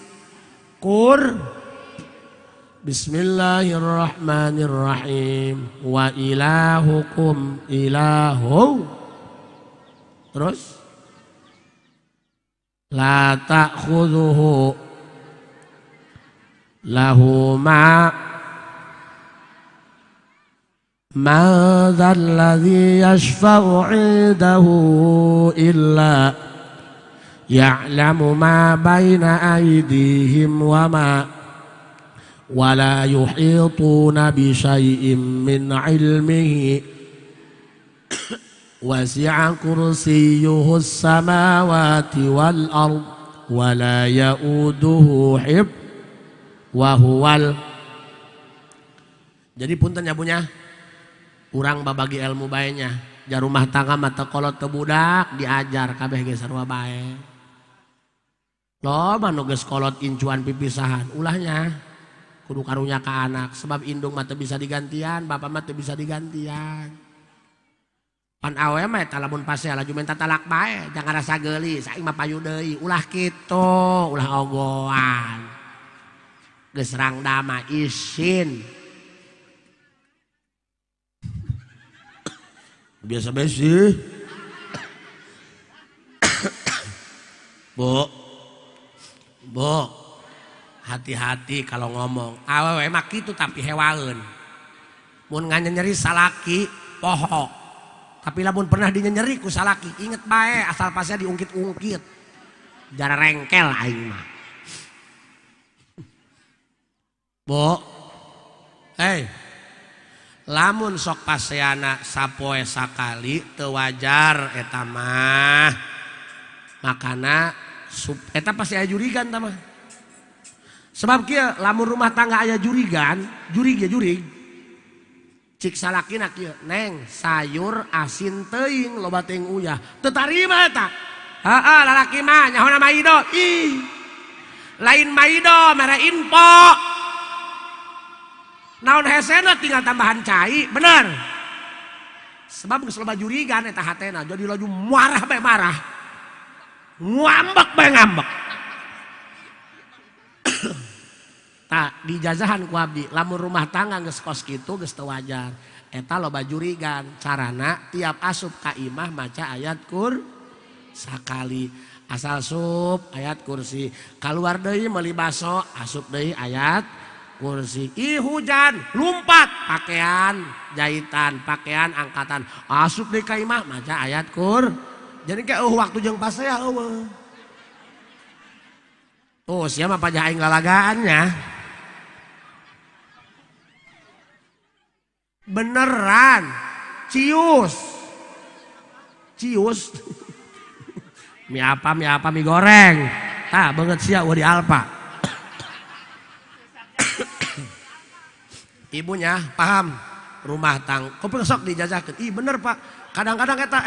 Bismillahirrahmanirrahim. Wa ilahukum ilahu. Terus la ta'khudhuhu lahu Man dzalladzi yashfa'u 'indahu illa ya'lamu ma baina aydihim wa la yuhituna bi syai'in min 'ilmihi wasi'a kursiyyuhu as-samawati wal ard wa la ya'uduhu wa huwal. Jadi punten ya bunya, urang babagi ilmu baenya, jar rumah tangga mata kolot teu budak diajar kabeh ge sarua bae. Loba nu geus kolot incuan pipisahan, ulahnya kudu karunya ka anak, sebab indung mah teu bisa digantian, bapak mah teu bisa digantian. Pan awe mah eta lamun pase laju minta talak bae, jangan rasa geulis, aing mah payu deui, ulah kitu, ulah ogoan. Geus rangda mah isin. Biasa-biasa sih. Bu, hati-hati kalau ngomong. Awewe mah kitu tapi hewaeun. Mun nganyeri salaki poho. Tapi lamun pernah dinyeri ku salaki, inget bae asal pasnya diungkit-ungkit. Jara rengkel aing mah. Bu. Lamun sok paseana sapoe sakali teu wajar eta mah. Makana eta pasti aya jurigan tah mah. Sebab kieu lamun rumah tangga aya jurigan, jurig. Cik salakina kieu, "Neng, sayur asin teuing loba teuing uyah." Teu tarima eta. Heeh, lalaki mah nyahona maido. Ih. Lain maido mere info. naon hesena tinggal tambahan cai, bener. Sebab geus loba jurigan eta hatena, jadi laju marah bae marah. Ngambek bae ngambek. Tak dijazahan ku abdi, lamun rumah tangga geus kos kitu geus teu wajar. Eta loba jurigan, carana tiap asup ka imah maca ayat sakali. Asal sup ayat kursi, keluar deui meuli baso asup deui ayat kursi. Ih hujan lumpat pakaian jahitan pakaian angkatan asup deui ka imah maca ayat jadi kayak waktu jeung pas saya eueuh. Tuh sia mah pajah aing galagaannya. Beneran cius mie apa mie goreng tah banget sia di Alpa. Ibunya paham rumah tang kopi sok dijajahkeun. Ih bener pak, kadang-kadang eta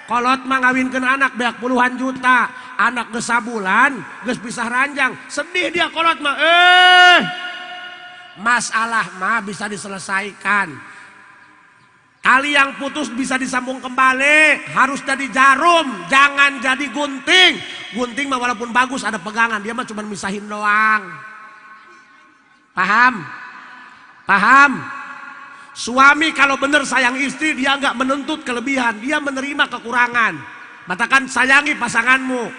kolot mah ngawinkeun anak beak puluhan juta, anak geus sabulan geus pisah ranjang, sedih dia kolot mah. Masalah mah bisa diselesaikan. Tali yang putus bisa disambung kembali, harus jadi jarum, jangan jadi gunting. Gunting mah walaupun bagus ada pegangan, dia mah cuma misahin doang. Paham? Paham? Suami kalau benar sayang istri, dia nggak menuntut kelebihan, dia menerima kekurangan. Katakan sayangi pasanganmu,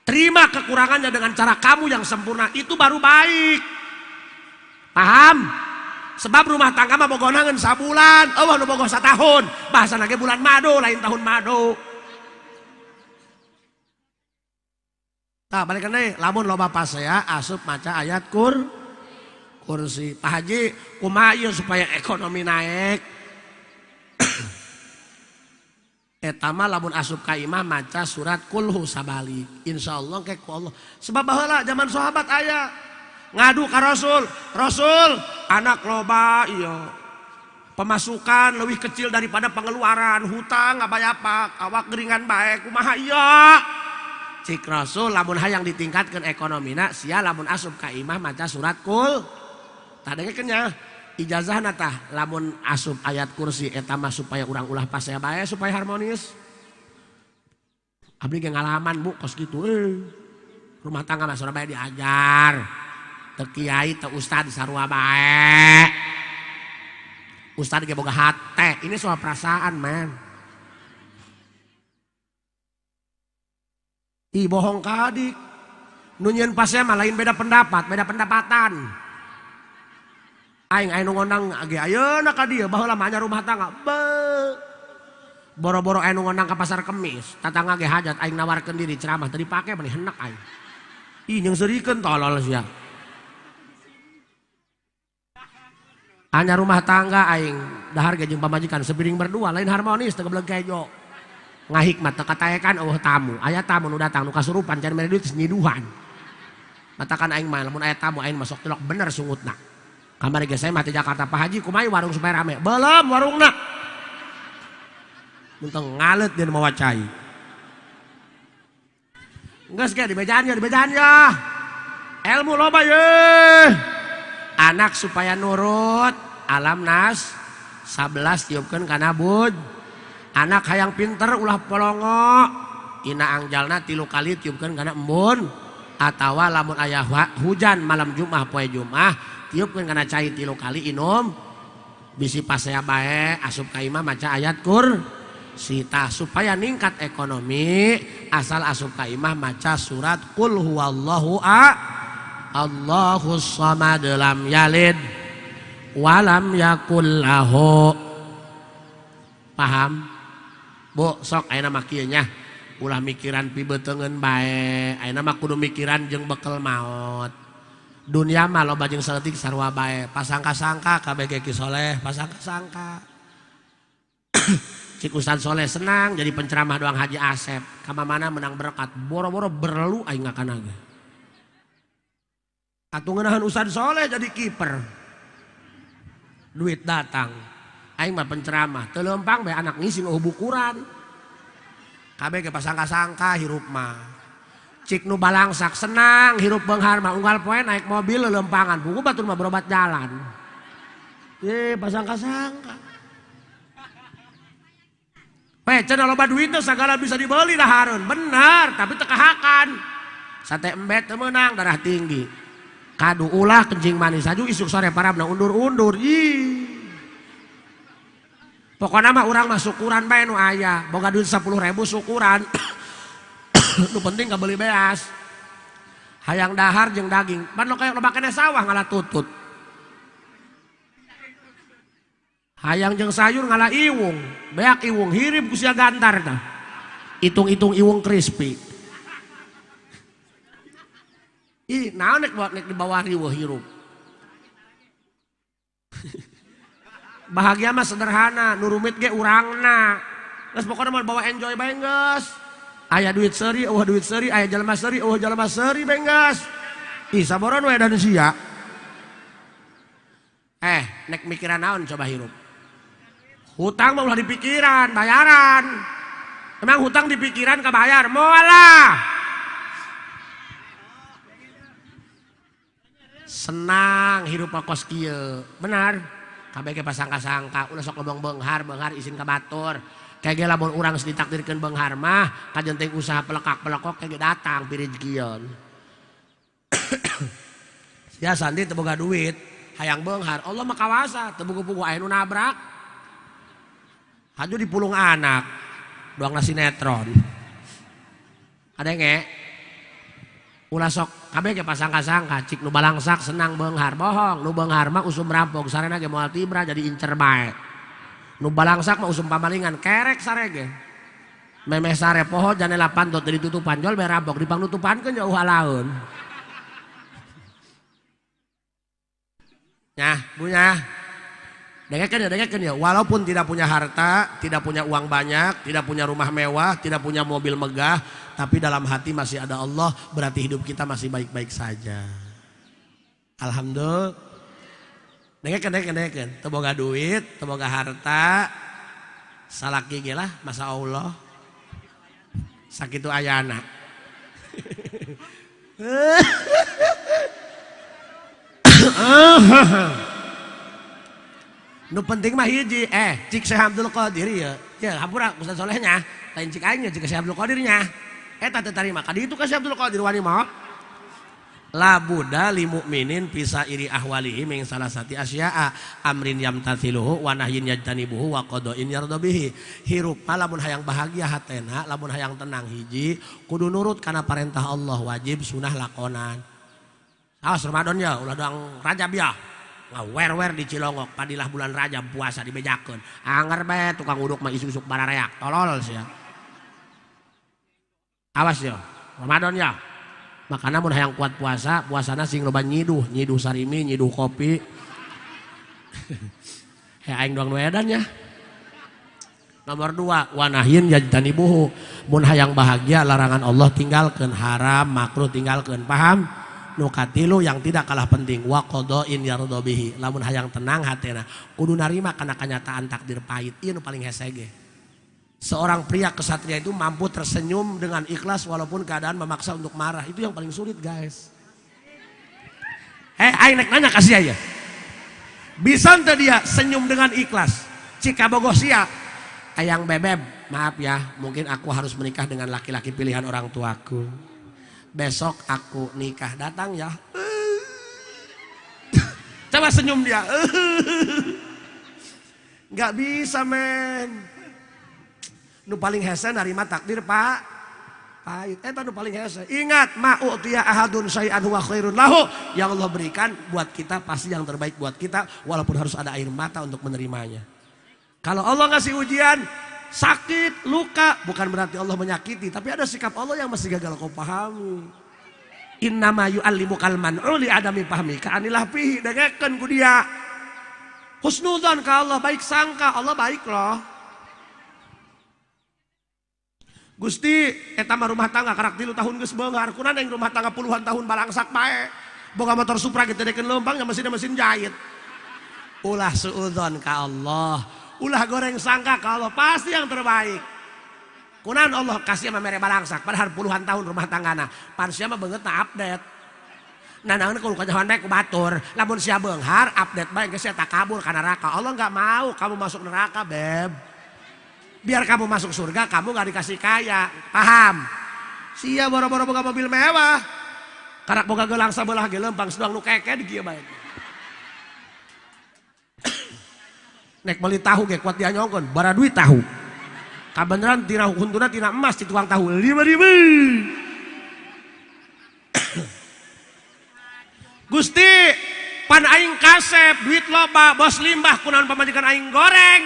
terima kekurangannya dengan cara kamu yang sempurna, itu baru baik. Paham? Sebab rumah tangga mah bogonangan sabulan, nu bogoh satahun, bahasana ge bulan madu lain tahun madu. Tah balikan deui, lamun loba pas saya asup maca ayat kursi. Pak Haji, kumaha ieu supaya ekonomi naik? Eta mah lamun asup ka imah maca surat kulhu sabalik. Insyaallah ke ku Allah. Sebab baheula zaman sahabat aya ngadu ka Rasul, anak loba iya. Pemasukan lebih kecil daripada pengeluaran, hutang ngabayapak, awak geringan bae kumaha iya? Cik Rasul lamun hayang ditingkatkeun ekonomina, sia lamun asup ka imah maca surat kul. Tadenge nya ijazahna tah lamun asup ayat kursi eta mah supaya urang ulah pas saya bae supaya harmonis. Abdi ge ngalaman Bu kos kitu rumah tangga mah Surabaya diajar. Teu kiai teu ustad sarua bae. Ustad ge boga hate, ini soal perasaan man. Ih bohong ka adik. Nu nyieun pasea mah lain beda pendapat, beda pendapatan. Aing anu ngondang ge ayeuna ka dieu baheula mah anyar rumah tangga. Boro-boro anu ngondang ka pasar Kemis, tatangga ge hajat aing nawarkeun diri ceramah teu dipake mah hendak aing. Ih jeung serikeun tolol sia. Hanya rumah tangga aing dahar ge jeung pamajikan sepiring berdua lain harmonis teu gebleg kejo. Ngahikmat teu kataekan eueuh tamu, aya tamu nu datang nu kasurupan can mere duit nyiduhan. Matakan aing mah lamun aya tamu aing masuk tilok bener sungutna. Kamari ge saya mah di Jakarta Pak Haji kumaha warung supaya rame. Belum warungna. Mun teu ngalet dia mawa cai. Geus ge di bejaan ya. Ilmu loba ye. Anak supaya nurut alam nas 11 tiupkeun kana bud. Anak hayang pinter ulah polongo ina angjalna 3 kali tiupkeun kana embun. Atawa lamun aya hujan malam Jumat poe Jumat tiupkeun kana cai 3 kali inum. Bisi pasea bae asup ka imah maca ayat sita supaya ningkat ekonomi asal asup ka imah maca surat qul huwallahu Allahus samad lam yalid walam yakul lahu. Paham? Bu sok ayeuna mah kieu nya ulah mikiran pibeuteungeun bae, ayeuna mah kudu mikiran jeung bekel maot. Dunia mah loba jeung saeutik sarua bae, pasangka-sangka kabeh ge ki soleh, pasangka-sangka. Cik Ustad Soleh senang jadi penceramah doang Haji Asep, ka mana menang berkat, boro-boro berlu aing ngakana ge. Atungenahan Ustad Soleh jadi kiper. Duit datang. Aing mah penceramah, teu leumpang bae anak ngisi nu bukuran. Kabeh ge pasangka-sangka hirup mah. Cik nu balangsak senang hirup beunghar mah unggal poe naik mobil lelempangan buku batur mah berobat jalan. Pasangka-sangka. Cenah loba duitnya segala bisa dibeli dah hareun. Benar, tapi teu kahakan. Sate embet teu meunang darah tinggi. Kadu ulah kencing manis aju isuk sore parabna undur-undur. Pokokna mah urang mah syukuran bae nu aya. Boga duit 10.000 syukuran. Nu penting kabeli beas. Hayang dahar jeung daging. Pan lo kayak loba keneh sawah ngalah tutut. Hayang jeung sayur ngalah iwung. Beak iwung hirip ku sia gantar tah. Hitung-hitung iwung crispy. Naon nek di bawah riweuh hirup. Bahagia mah sederhana, nu rumit ge urangna. Geus pokona mah bawa enjoy bae geus. Aya duit seuri, duit seuri, aya jalma seuri, jalma seuri bae geus. Saboron we dan sia. Nek mikiran naon coba hirup. Hutang mah ulah dipikiran, bayaran. Emang hutang dipikiran kabayar, moal lah. Senang hirup kos kieu. Benar. Kabeh ge pasangka-sangka ulah sok ngomong beunghar izin ka batur. Kage lamun urang geus ditakdirkeun beunghar mah kajenting usaha pelekak-pelekok kage datang pirejkion. Sia sandi teu boga duit, hayang beunghar. Allah mah kawasa, teu buku-buku aya nu nabrak. Haju dipulung anak, doang sinetron. Ada nge? Ulah sok kabeh ge pasangka-sangka cik nu balangsak senang beunghar, bohong. Nu beunghar mah usum rampung sarena ge moal tibra jadi incer bae. Nu balangsak mah usum pamalingan kerek sarege. Memeh sare poho janela pantot dari tutupan jol bae rampok dipang nutupankeun jauh halaeun. Nyah, bunya. Dengekeun ya, walaupun tidak punya harta, tidak punya uang banyak, tidak punya rumah mewah, tidak punya mobil megah, tapi dalam hati masih ada Allah, berarti hidup kita masih baik-baik saja. Alhamdulillah. Dengekeun, teu boga duit, teu boga harta, salaki ge lah masa Allah. Sakitu ayana. Nu penting mah hiji, cik Syekh Abdul Qadir ya. Ya, hampura Ustaz Solehnya, lain cik aing cik Syekh Abdul Qadirnya. Eta teu tarima. Kadi itu ka Syekh Abdul Qadir wani mah. La budda lil mu'minin bisa iri ahwalihi min salasati asya'a amrin yamtathiluhu wa nahyin yajtanibuhu wa qada'in yardabihi. Hirup lamun hayang bahagia hatena, lamun hayang tenang hiji, kudu nurut kana parentah Allah, wajib sunah lakonan. Awas Ramadan ya, ulah dang Rajab ya. Ngawer-wer di Cilongok, padilah bulan Rajab puasa dibejakeun. Anger bae tukang uduk mah isuk-isuk barareak, tolol sia. Awas ya, Ramadan ya. Makana mun hayang kuat puasa, puasana sing loba nyiduh sarimi, nyiduh kopi. Aing doang nu edan ya. Nomor 2, wa nahyin yajtanibuhu. Mun hayang bahagia larangan Allah tinggalkeun, haram, makruh tinggalkeun, paham? Nukatilu yang tidak kalah penting wa qada'in yardabihi. Lamun hayang tenang hatena kudu narima kana kanyataan takdir pahit. Ieu nu paling hese ge. Seorang pria kesatria itu mampu tersenyum dengan ikhlas walaupun keadaan memaksa untuk marah. Itu yang paling sulit, guys. Aing nek nanya kasih aja. Bisa ente dia senyum dengan ikhlas? Cika bogoh sia. Ayang bebeb, maaf ya, mungkin aku harus menikah dengan laki-laki pilihan orang tuaku. Besok aku nikah, datang ya. Coba senyum dia. Gak bisa men. Nu paling hese narima takdir pak pahit. Eta nu paling hese. Ingat, ma'u'tiya ahadun syai'an huwa khairun lahu. Yang Allah berikan buat kita pasti yang terbaik buat kita, walaupun harus ada air mata untuk menerimanya. Kalau Allah ngasih ujian sakit, luka, bukan berarti Allah menyakiti, tapi ada sikap Allah yang masih gagal kau pahami. Innama yu'allimukal man'u li adami pahmi ka'anilah fihi. Dengekeun ku dia. Husnudzon ka Allah, baik sangka, Allah baik loh. Gusti, eta mah rumah tangga karak 3 tahun geus beunghar, kunaon yang rumah tangga puluhan tahun balangsak bae. Boga motor Supra gitu dekeun leumpang nya mesin jahit. Ulah suudzon ka Allah. Ulah goreng sangka kalau pasti yang terbaik. kunaon Allah kasih mah mere balangsak padahal puluhan tahun rumah tanggana pan sia mah beungeut na update nanaeun kudu kajawan bae ku batur lamun sia beunghar update bae geus eta kabur ka neraka Allah enggak mau kamu masuk neraka beb biar kamu masuk surga kamu enggak dikasih kaya paham sia boro-boro boga mobil mewah karak boga gelang sabelah ge lempang sedang nu keke di kieu bae nek beli tahu ge kuat dia nyongkon bara duit tahu kabeneran tina huntuna tina emas di tukang tahu 5.000 Gusti pan aing kasep duit loba bos limbah kunaon pamajikan aing goreng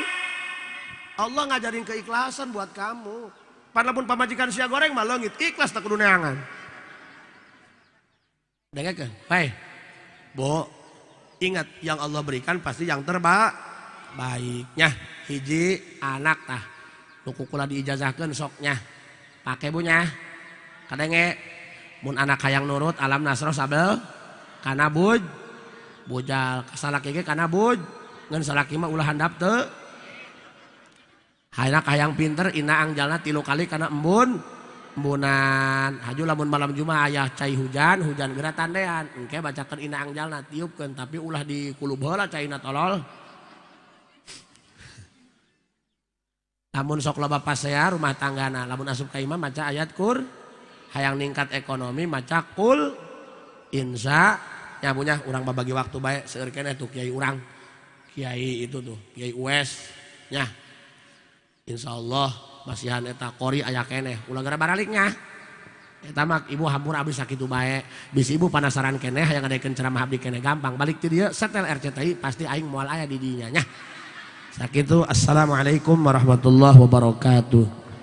Allah ngajarin keikhlasan buat kamu pan lamun pamajikan sia goreng mah leungit ikhlas tak kudu neangan dengekeun bae Bo ingat yang Allah berikan pasti yang terbaiknya hiji anak tah nu kukula diijazahkeun soknya pake bunya kadenge mun anak hayang nurut alam nasroh sabel kana buj bujal salaki ge kana buj ngan salaki mah ulah handap teu hayang hayang pinter ina angjalna 3 kali kana embunan haju lamun malam Jumat aya cai hujan geura tandean engke bacakeun ina angjalna tiupkeun tapi ulah dikulub heula caina tolol lamun sok loba pasea rumah tanggana lamun asup ka imam maca ayat kur hayang ningkat ekonomi maca kul insya nya punya urang babagi waktu bae seueur keneh tuh kiai urang kiai itu tuh kiai Uwes nya insyaallah masihan eta qori aya keneh ulah gara baraliknya eta mah ibu hampur abdi sakitu bae bisi ibu penasaran keneh hayang ngadekeun ceramah abdi keneh gampang balik ti dieu setel RCTI pasti aing moal aya di dinya nya sakitu assalamualaikum warahmatullahi wabarakatuh.